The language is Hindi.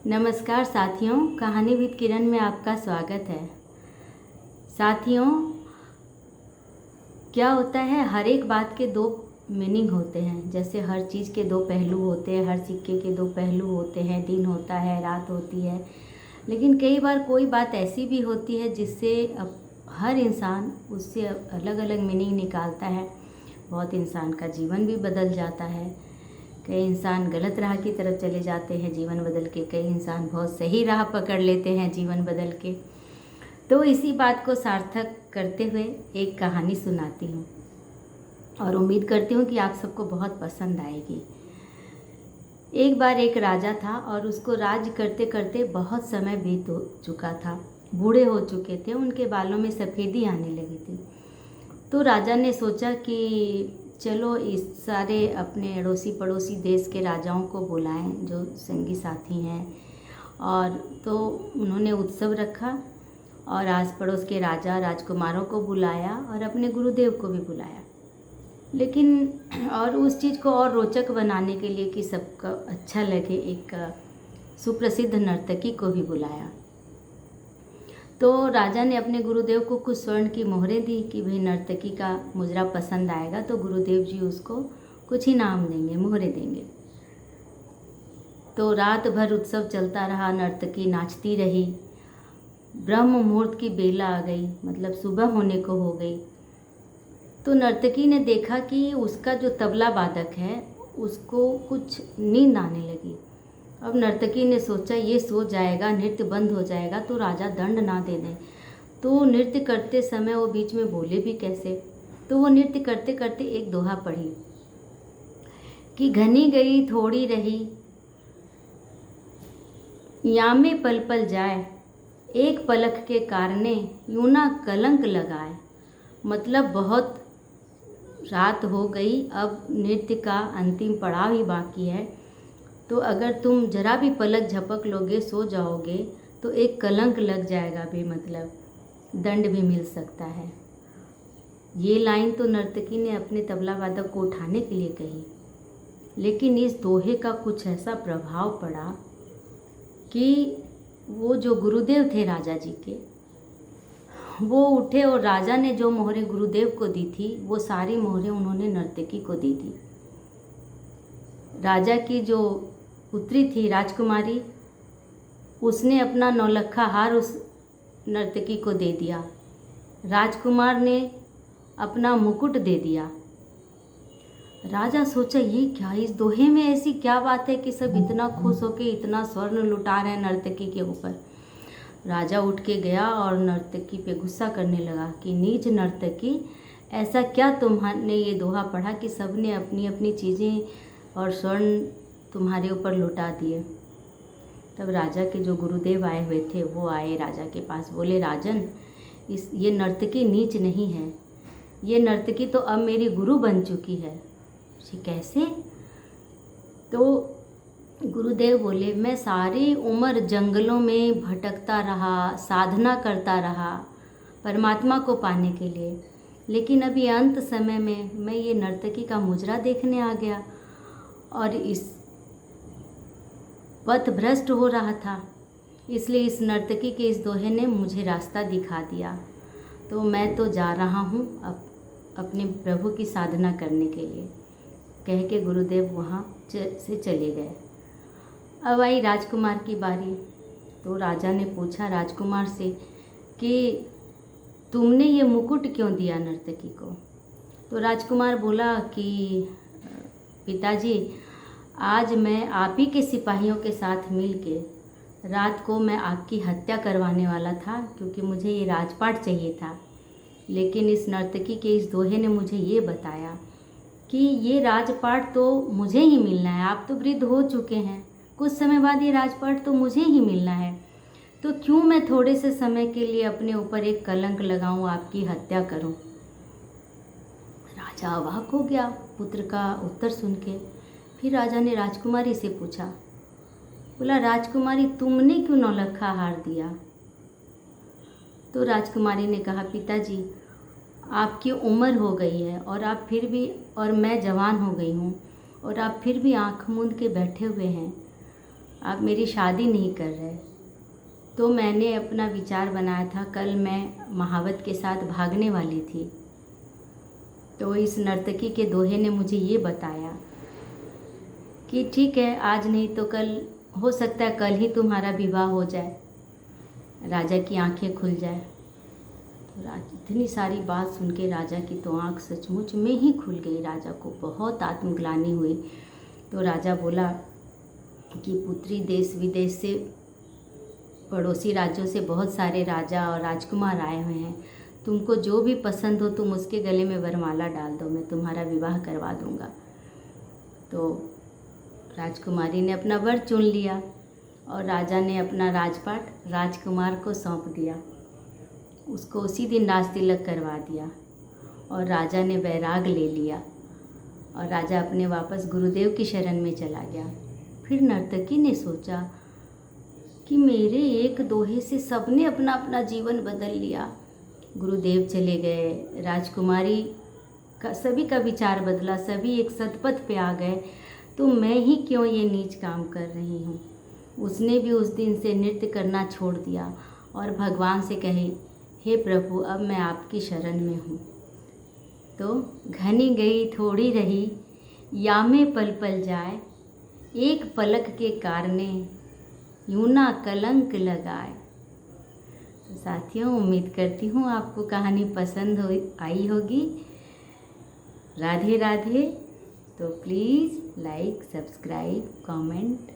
नमस्कार साथियों, कहानी विद किरण में आपका स्वागत है। साथियों, क्या होता है, हर एक बात के दो मीनिंग होते हैं। जैसे हर चीज़ के दो पहलू होते हैं, हर सिक्के के दो पहलू होते हैं। दिन होता है, रात होती है, लेकिन कई बार कोई बात ऐसी भी होती है जिससे हर इंसान उससे अलग अलग मीनिंग निकालता है। बहुत इंसान का जीवन भी बदल जाता है। कई इंसान गलत राह की तरफ चले जाते हैं जीवन बदल के, कई इंसान बहुत सही राह पकड़ लेते हैं जीवन बदल के। तो इसी बात को सार्थक करते हुए एक कहानी सुनाती हूँ और उम्मीद करती हूँ कि आप सबको बहुत पसंद आएगी। एक बार एक राजा था और उसको राज करते करते बहुत समय बीत चुका था। बूढ़े हो चुके थे, उनके बालों में सफ़ेदी आने लगी थी। तो राजा ने सोचा कि चलो इस सारे अपने अड़ोसी पड़ोसी देश के राजाओं को बुलाएं जो संगी साथी हैं। और तो उन्होंने उत्सव रखा और आस पड़ोस के राजा राजकुमारों को बुलाया और अपने गुरुदेव को भी बुलाया। लेकिन और उस चीज़ को और रोचक बनाने के लिए कि सबको अच्छा लगे, एक सुप्रसिद्ध नर्तकी को भी बुलाया। तो राजा ने अपने गुरुदेव को कुछ स्वर्ण की मोहरें दी कि भाई नर्तकी का मुजरा पसंद आएगा तो गुरुदेव जी उसको कुछ इनाम देंगे, मोहरें देंगे। तो रात भर उत्सव चलता रहा, नर्तकी नाचती रही। ब्रह्म मुहूर्त की बेला आ गई, मतलब सुबह होने को हो गई। तो नर्तकी ने देखा कि उसका जो तबला वादक है उसको कुछ नींद आने लगी। अब नर्तकी ने सोचा ये सो जाएगा, नृत्य बंद हो जाएगा तो राजा दंड ना दे दें। तो नृत्य करते समय वो बीच में बोले भी कैसे। तो वो नृत्य करते करते एक दोहा पढ़ी कि घनी गई थोड़ी रही, यामे पल पल जाए, एक पलक के कारणे यूं ना कलंक लगाए। मतलब बहुत रात हो गई, अब नृत्य का अंतिम पड़ाव ही बाकी है। तो अगर तुम जरा भी पलक झपक लोगे, सो जाओगे तो एक कलंक लग जाएगा, भी मतलब दंड भी मिल सकता है। ये लाइन तो नर्तकी ने अपने तबला वादक को उठाने के लिए कही, लेकिन इस दोहे का कुछ ऐसा प्रभाव पड़ा कि वो जो गुरुदेव थे राजा जी के, वो उठे और राजा ने जो मोहरें गुरुदेव को दी थी वो सारी मोहरें उन्होंने नर्तकी को दी थी। राजा की जो पुत्री थी राजकुमारी, उसने अपना नौलखा हार उस नर्तकी को दे दिया। राजकुमार ने अपना मुकुट दे दिया। राजा सोचा ये क्या, इस दोहे में ऐसी क्या बात है कि सब इतना खुश होके इतना स्वर्ण लुटा रहे हैं नर्तकी के ऊपर। राजा उठ के गया और नर्तकी पे गुस्सा करने लगा कि नीच नर्तकी, ऐसा क्या तुमने ये दोहा पढ़ा कि सब ने अपनी अपनी चीज़ें और स्वर्ण तुम्हारे ऊपर लुटा दिए। तब राजा के जो गुरुदेव आए हुए थे वो आए राजा के पास, बोले राजन, ये नर्तकी नीच नहीं है, ये नर्तकी तो अब मेरी गुरु बन चुकी है। कैसे? तो गुरुदेव बोले, मैं सारी उम्र जंगलों में भटकता रहा, साधना करता रहा परमात्मा को पाने के लिए, लेकिन अभी अंत समय में मैं ये नर्तकी का मुजरा देखने आ गया और इस पथ भ्रष्ट हो रहा था, इसलिए इस नर्तकी के इस दोहे ने मुझे रास्ता दिखा दिया। तो मैं तो जा रहा हूँ अपने प्रभु की साधना करने के लिए, कह के गुरुदेव वहाँ से चले गए। अब आई राजकुमार की बारी। तो राजा ने पूछा राजकुमार से कि तुमने ये मुकुट क्यों दिया नर्तकी को। तो राजकुमार बोला कि पिताजी, आज मैं आप ही के सिपाहियों के साथ मिलके रात को मैं आपकी हत्या करवाने वाला था, क्योंकि मुझे ये राजपाट चाहिए था। लेकिन इस नर्तकी के इस दोहे ने मुझे ये बताया कि ये राजपाट तो मुझे ही मिलना है। आप तो वृद्ध हो चुके हैं, कुछ समय बाद ये राजपाट तो मुझे ही मिलना है, तो क्यों मैं थोड़े से समय के लिए अपने ऊपर एक कलंक लगाऊं, आपकी हत्या करूं। राजा अवाक हो गया पुत्र का उत्तर सुन के। फिर राजा ने राजकुमारी से पूछा, बोला राजकुमारी, तुमने क्यों नौलखा हार दिया। तो राजकुमारी ने कहा, पिताजी आपकी उम्र हो गई है और आप फिर भी, और मैं जवान हो गई हूँ और आप फिर भी आँख मूंद के बैठे हुए हैं। आप मेरी शादी नहीं कर रहे। तो मैंने अपना विचार बनाया था, कल मैं महावत के साथ भागने वाली थी। तो इस नर्तकी के दोहे ने मुझे ये बताया कि ठीक है, आज नहीं तो कल, हो सकता है कल ही तुम्हारा विवाह हो जाए, राजा की आंखें खुल जाए। तो इतनी सारी बात सुन के राजा की तो आँख सचमुच में ही खुल गई। राजा को बहुत आत्मग्लानि हुई। तो राजा बोला कि पुत्री, देश विदेश से, पड़ोसी राज्यों से बहुत सारे राजा और राजकुमार आए हुए हैं, तुमको जो भी पसंद हो तुम उसके गले में वरमाला डाल दो, मैं तुम्हारा विवाह करवा दूंगा। तो राजकुमारी ने अपना वर चुन लिया और राजा ने अपना राजपाट राजकुमार को सौंप दिया। उसको उसी दिन राज तिलक करवा दिया और राजा ने वैराग ले लिया और राजा अपने वापस गुरुदेव की शरण में चला गया। फिर नर्तकी ने सोचा कि मेरे एक दोहे से सबने अपना अपना जीवन बदल लिया। गुरुदेव चले गए, राजकुमारी का सभी का विचार बदला, सभी एक सतपथ पे आ गए, तो मैं ही क्यों ये नीच काम कर रही हूँ। उसने भी उस दिन से नृत्य करना छोड़ दिया और भगवान से कहे, हे प्रभु, अब मैं आपकी शरण में हूँ। तो घनी गई थोड़ी रही, यामे पल पल जाए, एक पलक के कारणे यूं ना कलंक लगाए। तो साथियों, उम्मीद करती हूँ आपको कहानी पसंद आई होगी। राधे राधे। तो प्लीज़ लाइक, सब्सक्राइब, कमेंट